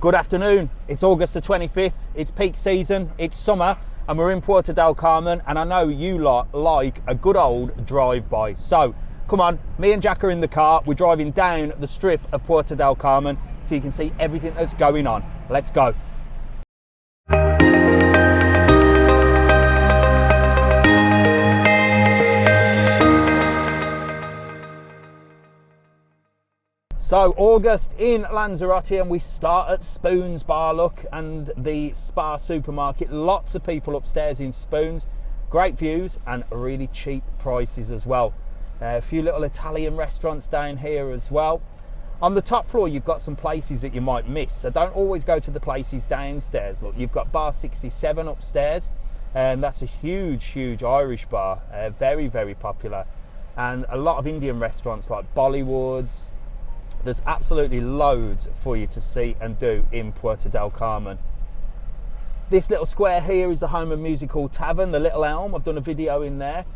Good afternoon, it's August the 25th, it's peak season, it's summer, and we're in Puerto Del Carmen, and I know you lot like a good old drive-by. So, come on, me and Jack are in the car, we're driving down the strip of Puerto Del Carmen so you can see everything that's going on. Let's go. So August in Lanzarote, and we start at Spoons Bar, look, and the Spa supermarket. Lots of people upstairs in Spoons, great views and really cheap prices as well. A few little Italian restaurants down here as well. On the top floor you've got some places that you might miss, so don't always go to the places downstairs. Look, you've got bar 67 upstairs, and that's a huge Irish bar, very popular, and a lot of Indian restaurants like Bollywood's. There's absolutely loads for you to see and do in Puerto Del Carmen. This little square here is the home of Music Hall Tavern, the Little Elm. I've done a video in there.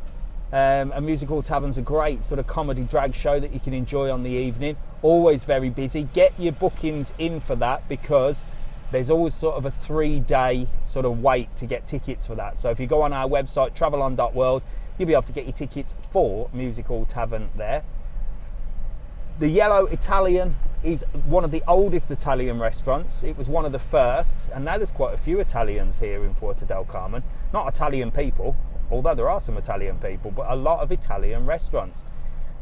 A Music Hall Tavern's a great sort of comedy drag show that you can enjoy on the evening. Always very busy. Get your bookings in for that, because there's always sort of a 3-day sort of wait to get tickets for that. So if you go on our website, travelon.world, you'll be able to get your tickets for Music Hall Tavern there. The Yellow Italian is one of the oldest Italian restaurants. It was one of the first, and now there's quite a few Italians here in Puerto Del Carmen. Not Italian people, although there are some Italian people, but a lot of Italian restaurants.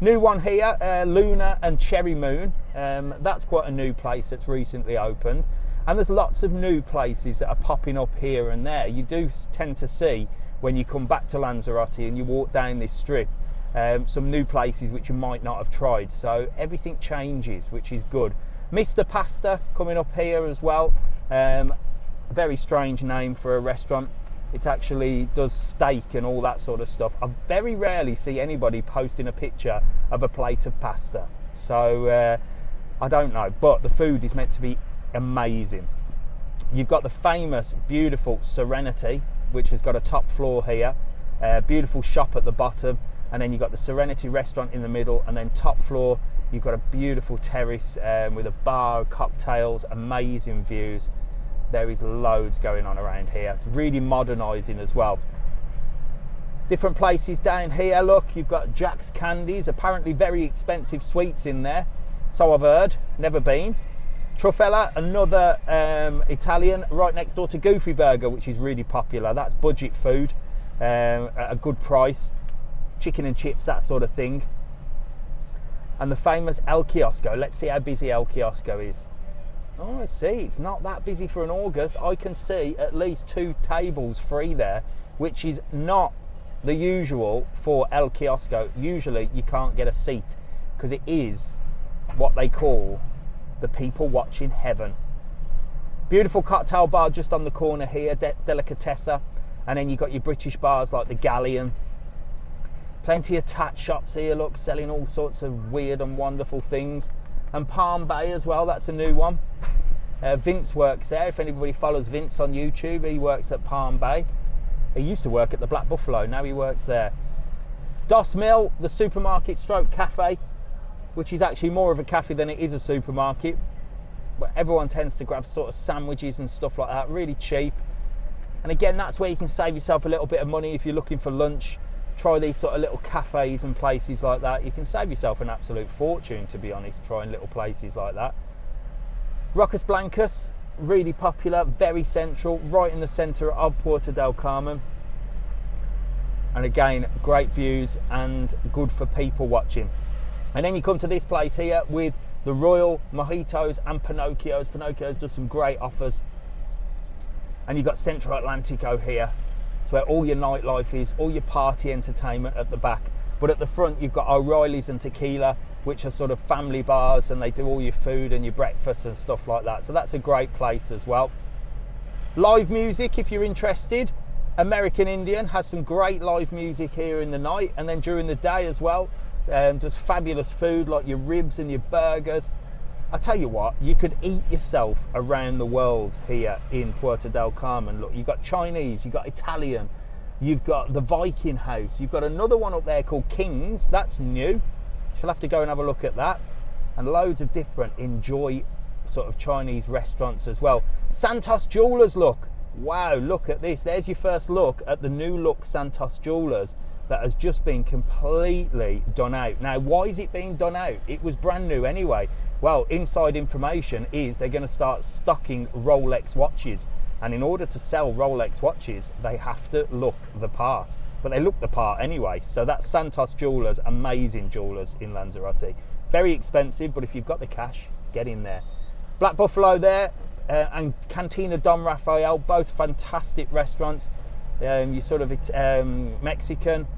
New one here, Luna and Cherry Moon. That's quite a new place that's recently opened. And there's lots of new places that are popping up here and there. You do tend to see, when you come back to Lanzarote and you walk down this strip, some new places which you might not have tried. So everything changes, which is good. Mr. Pasta coming up here as well. Very strange name for a restaurant. It actually does steak and all that sort of stuff. I very rarely see anybody posting a picture of a plate of pasta. So I don't know, but the food is meant to be amazing. You've got the famous, beautiful Serenity, which has got a top floor here. Beautiful shop at the bottom. And then you've got the Serenity restaurant in the middle, and then top floor you've got a beautiful terrace with a bar, cocktails, amazing views. There is loads going on around here. It's really modernising as well. Different places down here, look, you've got Jack's Candies, apparently very expensive sweets in there. So I've heard, never been. Truffella, another Italian, right next door to Goofy Burger, which is really popular. That's budget food at a good price. Chicken and chips, that sort of thing. And the famous El Kiosco. Let's see how busy El Kiosco is. Oh, I see, it's not that busy for an August. I can see at least 2 tables free there, which is not the usual for El Kiosco. Usually you can't get a seat, because it is what they call the people watching heaven. Beautiful cocktail bar just on the corner here, Delicatessa. And then you've got your British bars like the Galleon. Plenty of tat shops here, look, selling all sorts of weird and wonderful things. And Palm Bay as well, that's a new one. Vince works there. If anybody follows Vince on YouTube, he works at Palm Bay. He used to work at the Black Buffalo, now he works there. Dos Mil, the supermarket stroke cafe, which is actually more of a cafe than it is a supermarket. But everyone tends to grab sort of sandwiches and stuff like that, really cheap. And again, that's where you can save yourself a little bit of money if you're looking for lunch. Try these sort of little cafes and places like that. You can save yourself an absolute fortune, to be honest, trying little places like that. Rocas Blancas, really popular, very central, right in the centre of Puerto Del Carmen. And again, great views and good for people watching. And then you come to this place here with the Royal Mojitos and Pinocchios. Pinocchios does some great offers. And you've got Centro Atlantico here. Where all your nightlife is, all your party entertainment at the back. But at the front you've got O'Reilly's and Tequila, which are sort of family bars, and they do all your food and your breakfast and stuff like that. So that's a great place as well. Live music, if you're interested. American Indian has some great live music here in the night, and then during the day as well. Does fabulous food like your ribs and your burgers. I tell you what, you could eat yourself around the world here in Puerto Del Carmen. Look, you've got Chinese, you've got Italian, you've got the Viking house, you've got another one up there called King's, that's new. She'll have to go and have a look at that. And loads of different enjoy sort of Chinese restaurants as well. Santos Jewelers, look. Wow, look at this. There's your first look at the new look Santos Jewelers that has just been completely done out. Now, why is it being done out? It was brand new anyway. Well, inside information is they're going to start stocking Rolex watches. And in order to sell Rolex watches, they have to look the part. But they look the part anyway. So that's Santos Jewelers, amazing jewelers in Lanzarote. Very expensive, but if you've got the cash, get in there. Black Buffalo there, and Cantina Don Rafael, both fantastic restaurants. You sort of Mexican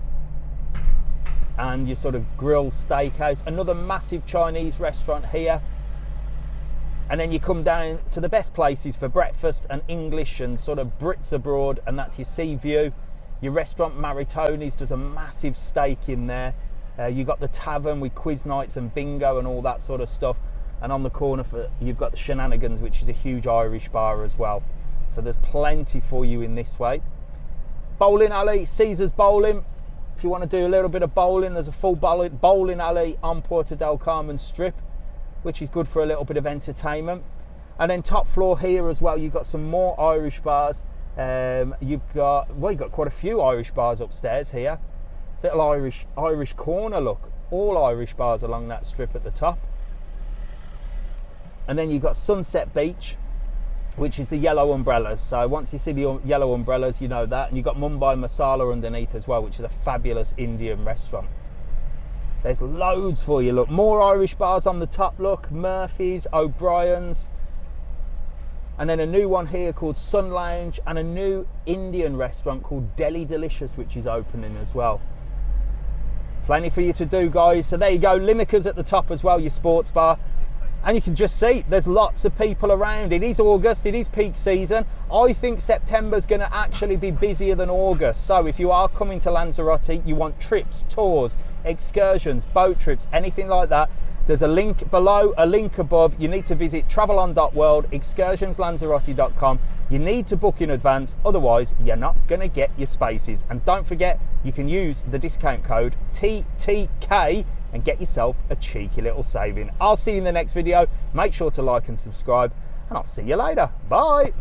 and your sort of grill steakhouse. Another massive Chinese restaurant here. And then you come down to the best places for breakfast and English and sort of Brits abroad, and that's your Sea View. Your restaurant Maritoni's does a massive steak in there. You got the tavern with quiz nights and bingo and all that sort of stuff. And on the corner you've got the Shenanigans, which is a huge Irish bar as well. So there's plenty for you in this way. Bowling alley, Caesar's Bowling. If you want to do a little bit of bowling, there's a full bowling alley on Puerto Del Carmen strip, which is good for a little bit of entertainment. And then top floor here as well, you've got some more Irish bars. You've got quite a few Irish bars upstairs here. Little Irish corner, look. All Irish bars along that strip at the top. And then you've got Sunset Beach, which is the yellow umbrellas. So once you see the yellow umbrellas, you know that. And you've got Mumbai Masala underneath as well, which is a fabulous Indian restaurant. There's loads for you, look. More Irish bars on the top, look. Murphy's, O'Brien's. And then a new one here called Sun Lounge, and a new Indian restaurant called Delhi Delicious, which is opening as well. Plenty for you to do, guys. So there you go, Limicas at the top as well, your sports bar. And you can just see there's lots of people around. It is August, it is peak season. I think September's going to actually be busier than August. So if you are coming to Lanzarote, you want trips, tours, excursions, boat trips, anything like that, there's a link below, a link above. You need to visit travelon.world, excursionslanzarote.com. You need to book in advance, otherwise you're not going to get your spaces. And don't forget, you can use the discount code TTK and get yourself a cheeky little saving. I'll see you in the next video. Make sure to like and subscribe, and I'll see you later. Bye.